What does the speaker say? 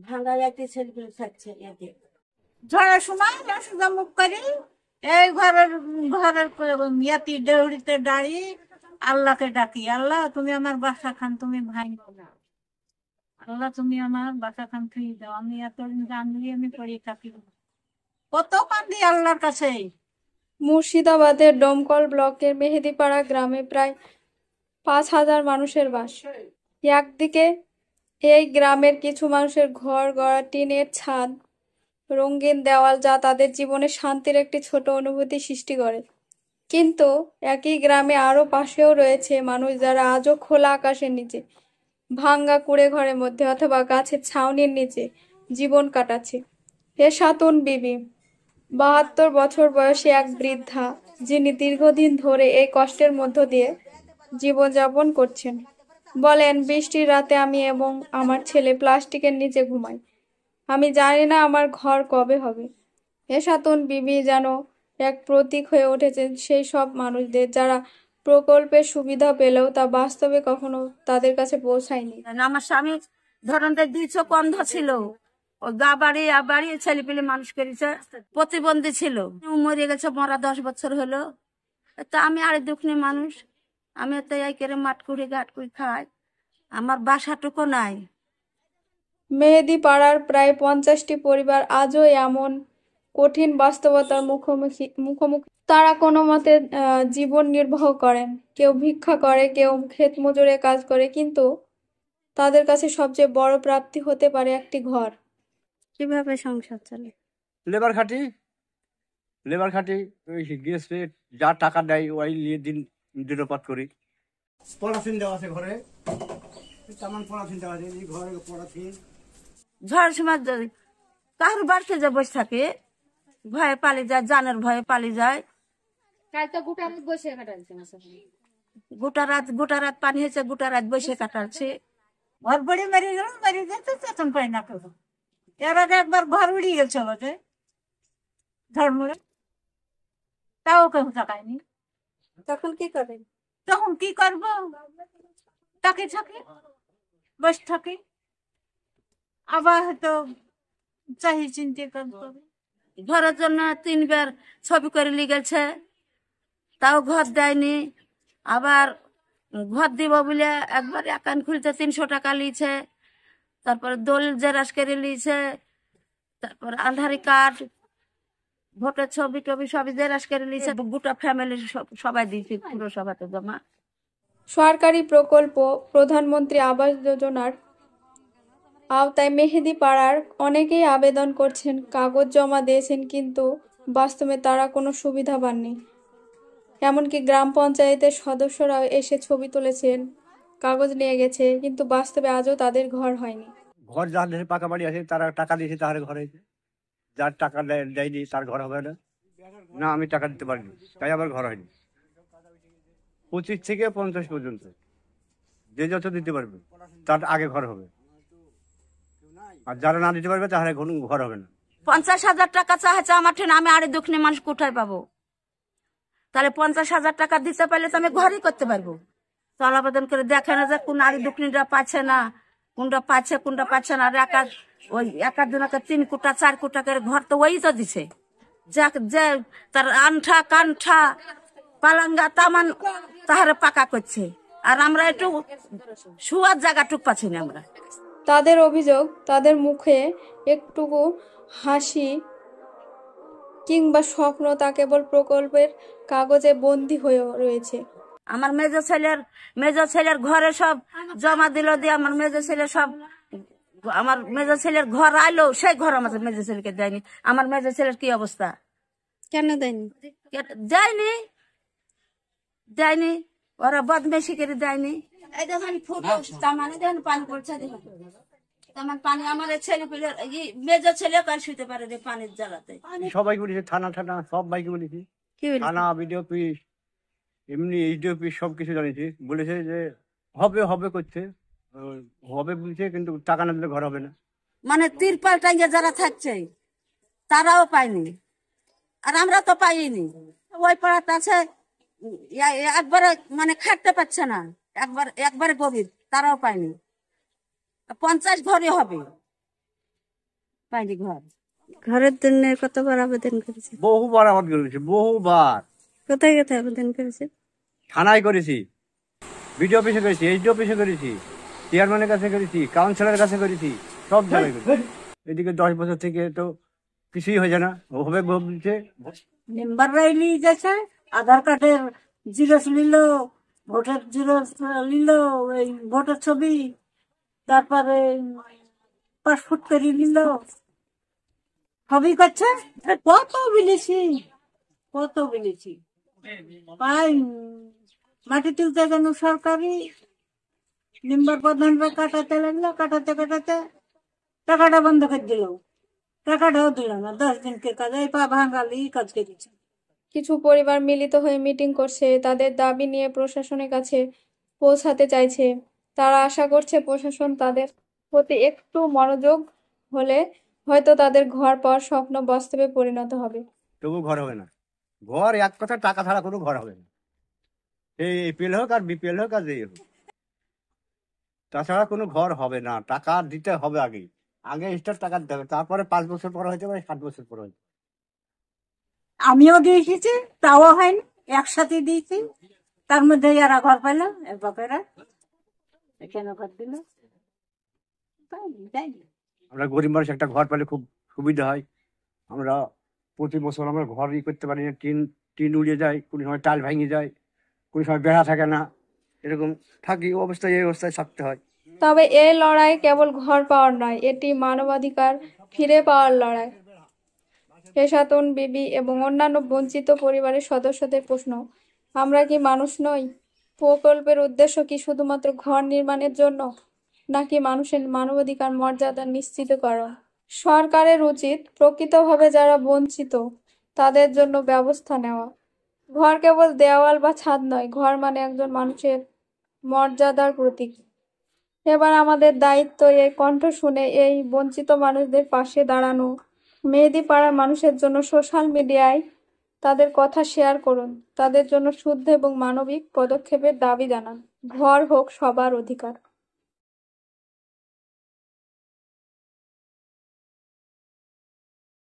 ভাঙ্গা একটি ছেলেগুলো থাকছে ঝড়ের সময় সুদা মুখ করি এই ঘরের ঘরের ইয়াতি দেউড়িতে দাঁড়িয়ে আল্লাহকে ডাকি, আল্লাহ তুমি আমার বাসা খান, তুমি ভাঙো না, আল্লাহ তুমি আমার বাসা খান ফিরিয়ে দাও, আমি এতদিন জানলি আমি পড়ে থাকি, কত কান্দি আল্লাহর কাছে। মুর্শিদাবাদের ডোমকল ব্লকের মেহেদীপাড়া গ্রামে প্রায় 5,000 মানুষের বাস। একদিকে এই গ্রামের কিছু মানুষের ঘর গড়া টিনের ছাদ, রঙিন দেওয়াল, যা তাদের জীবনে শান্তির একটি ছোট অনুভূতি সৃষ্টি করে। কিন্তু একই গ্রামে আরও পাশেও রয়েছে মানুষ যারা আজও খোলা আকাশের নিচে, ভাঙ্গা কুড়ে ঘরের মধ্যে অথবা গাছের ছাউনির নিচে জীবন কাটাচ্ছে। হেসাতুন বিবি 72 বছর বয়সী এক বৃদ্ধা, যিনি দীর্ঘদিন ধরে এই কষ্টের মধ্য দিয়ে জীবনযাপন করছেন, বলেন, বৃষ্টির রাতে আমি এবং আমার ছেলে প্লাস্টিকের নিচে ঘুমাই। আমি জানি না আমার ঘর কবে হবে। হেসাতুন বিবি যেন এক প্রতীক হয়ে উঠেছেন সেই সব মানুষদের যারা প্রকল্পের সুবিধা পেলেও তা বাস্তবে কখনো তাদের কাছে পৌঁছায়নি। আমার স্বামী ধরেন 2 চোখ অন্ধ ছিল, ও গা বাড়ি বাড়ি ছেলে পেলে মানুষ করেছে, প্রতিবন্ধী ছিল, মরে গেছে, মরা 10 বছর হলো। তা আমি আর দুঃখী মানুষ, আমি তো এই করে মাঠ করে ঘাট করে খাই, আমার বাসাটুকু নাই। মেহেদীপাড়ার প্রায় 50টি পরিবার আজও এমন কঠিন বাস্তবতার মুখোমুখি। তারা কোনো মতে জীবন নির্বাহ করেন, কেউ ভিক্ষা করে, কেউ ক্ষেত মজুরে কাজ করে, কিন্তু তাদের কাছে সবচেয়ে বড় প্রাপ্তি হতে পারে একটি ঘর। কিভাবে সংসার চলে? লেবার খাটি ওই গেছে, যা টাকা দেয় ওই নিয়ে দিনপাত করি। পড়াশোনা দেওয়া আছে ঘরে, তেমন পড়াশোনা দেওয়া আছে, এই ঘরে পড়াশোনা। ঝড়ের সময় কারোর বাড়িতে যে বসে থাকে, ভয়ে পালিয়ে যায়, জানের ভয়ে পালিয়ে যায়। গোটা রাত পানি হয়েছে, গোটা রাত বসে কাটাচ্ছে। ঘর পড়ে মেরে গেল, মেরে যেতে চেতন পাই না কেউ। এর আগে একবার ঘর উড়িয়ে গেছিল যে ঝড়মুড়ে, তাও কেউ তাকায়নি। তখন কি করেন? তখন কি করবো, তাকে থাকি, বসে থাকি, আবার হয়তো চাহি চিনতে করবো। ঘরের জন্য 3 বার ছবি করে নিয়ে গেছে, তাও ঘর দেয়নি। আবার ঘর দিব বলে একবার অ্যাকাউন্ট খুলতে 300 টাকা নিয়েছে, তারপর দলিল জেরাস করে নিয়েছে, তারপর আধার কার্ড, ভোটের ছবি টবি সবই জেরাস করে নিয়েছে। গোটা ফ্যামিলি সবাই দিয়েছে পুরসভাতে জমা। সরকারি প্রকল্প প্রধানমন্ত্রী আবাস যোজনার আওতায় মেহেদীপাড়ার অনেকেই আবেদন করছেন, কাগজ জমা দিয়েছেন, কিন্তু বাস্তবে তারা কোনো সুবিধা পাননি। এমনকি গ্রাম পঞ্চায়েতের সদস্যরাও এসে ছবি তুলেছেন, কাগজ নিয়ে গেছে, কিন্তু বাস্তবে আজও তাদের ঘর হয়নি। ঘর যাদের পাকা বাড়ি আছে তারা টাকা দিয়েছে, তার ঘর হয়েছে। যার টাকা দেয়নি তার ঘর হবে না। না, আমি টাকা দিতে পারিনি, তাই আমার ঘর হয়নি। 25 থেকে 50 পর্যন্ত যে যত দিতে পারবে তার আগে ঘর হবে, আর যারা না দিতে পারবে তাহলে ঘর হবে না। 50,000 টাকা চাইছে আমার ঠেন, আমি আরে দুঃখী মানুষ কোথায় পাবো? তাহলে 50,000 টাকা দিতে পারলে তো আমি ঘরই করতে পারবো। চল আবেদন করে দেখে না যে কোন আরে দুঃখীরা পাচ্ছে না, কোনটা পাচ্ছে না। আর ওই একজনকে 3 কোটা 4 কোটা করে ঘর তো ওই তো দিছে, যে তার আনঠা কান্ঠা পালাঙ্গা তামান তাহারে পাকা করছে, আর আমরা একটু শুয়ার জায়গাটুক পাচ্ছি না। আমরা তাদের অভিযোগ, তাদের মুখে একটুকু হাসি কিংবা স্বপ্ন তা কেবল প্রকল্পের কাগজে বন্দী হয়ে রয়েছে। আমার মেজ ছেলের ঘরে সব জমা দিল, দিয়ে আমার মেজ ছেলের ঘর আইলো, সেই ঘর আমাদের মেজ ছেলেকে দেয়নি। আমার মেজ ছেলের কি অবস্থা? কেন দেয়নি? দেয়নি, ওরা বদমেশি করে দেয়নি। এই দেখেন পানি পড়ছে, পানি আমার ছেলে পেলে মেজ ছেলে কাল শুতে পারে রে পানির জ্বালাতে। সবাইকে বলেছি, থানা সব ভাইকে বলেছি, থানা বিডিও অফিস এমনি এইচডি অফিস সবকিছু জানিয়েছি। বলেছে যে হবে করছে, হবে বলছে, কিন্তু টাকা না দিলে ঘর হবে না। মানে তিরপাল টাঙ্গে যারা থাকছে তারাও পায়নি। আর আমরা তো পাইনি। ওই পাড়াতে আছে একবারে মানে খাটতে পারছে না, একবারে গরিব, তারাও পায়নি। 50 ঘরই হবে, পাইনি ঘর। ঘরের জন্য কতবার আবেদন করেছে? বহুবার আবেদন করেছি, বহুবার। কোথায় কোথায় আবেদন করেছে? থানায় করেছি, বিডিও অফিসে করেছি, এইচডি অফিসে করেছি, চেয়ারম্যানের কাছে করেছি, কাউন্সিলরের কাছে করেছি, সব জায়গায় করেছি। এদিকে 10 বছর থেকে তো কিছুই হয়েছে না, হবে বলছে। মেম্বাররাই নিয়ে যাচ্ছে, আধার কার্ডের জিরোস নিল, ভোটার জিরোস নিল, এই ভোটার ছবি, তারপরে পাসপোর্ট করে নিল, সবই করছে। কত বিলেছি, কত বিলেছি। পাই মাটি তুলতে গেল সরকারি, মেম্বার প্রধানরা কাটাতে লাগলো, কাটাতে কাটাতে টাকাটা বন্ধ করে দিল, টাকাটাও দিল না। 10 দিনকে কাজ, এই পা ভাঙালি কাজ করেছে। কিছু পরিবার মিলিত হয়ে মিটিং করছে, তাদের দাবি নিয়ে প্রশাসনের কাছে পৌঁছাতে চাইছে। তারা আশা করছে প্রশাসন তাদের প্রতি একটু মনোযোগ হলে হয়তো তাদের ঘর পাওয়ার স্বপ্ন বাস্তবে পরিণত হবে। তবু ঘর হবে না। ঘর এক কথা, টাকা ছাড়া কোনো ঘর হবে না। এই এপিএল হোক আর বিপিএল হোক আর যেই হোক, তাছাড়া কোনো ঘর হবে না। টাকা দিতে হবে আগে, আগে এক্সট্রা টাকা দিতে হবে, তারপরে 5 বছর পর হইতে পারে, 7 বছর পর হইতে। আমিও দিয়ে এসেছি, তাও হয়নি, একসাথে দিয়েছি। তার মধ্যে এরা ঘর পাইল, এর বাপেরা এখানে ঘর দিল। আমরা গরিব মানুষ, একটা ঘর পেলে খুব সুবিধা হয়। আমরা প্রতি বছর আমরা ঘর করতে পারি না, টিন টিন উড়িয়ে যায়, কোনো সময় টাল ভেঙে যায়, কোনো সময় বেড়া থাকে না, এরকম থাকি। এই অবস্থায় থাকতে হয়। তবে এই লড়াই কেবল ঘর পাওয়ার নয়, এটি মানবাধিকার ফিরে পাওয়ার লড়াই। পেশাতুন বিবি এবং অন্যান্য বঞ্চিত পরিবারের সদস্যদের প্রশ্ন, আমরা কি মানুষ নই? প্রকল্পের উদ্দেশ্য কি শুধুমাত্র ঘর নির্মাণের জন্য, নাকি মানুষের মানবাধিকার মর্যাদা নিশ্চিতকরণ? সরকারের উচিত প্রকৃতভাবে যারা বঞ্চিত তাদের জন্য ব্যবস্থা নেওয়া। ঘর কেবল দেওয়াল বা ছাদ নয়, ঘর মানে একজন মানুষের মর্যাদার প্রতীক। এবার আমাদের দায়িত্ব এই কণ্ঠ শুনে এই বঞ্চিত মানুষদের পাশে দাঁড়ানো। মেহেদীপাড়ার মানুষের জন্য সোশ্যাল মিডিয়ায় তাদের কথা শেয়ার করুন, তাদের জন্য শুদ্ধ এবং মানবিক পদক্ষেপের দাবি জানান। ঘর হোক সবার অধিকার।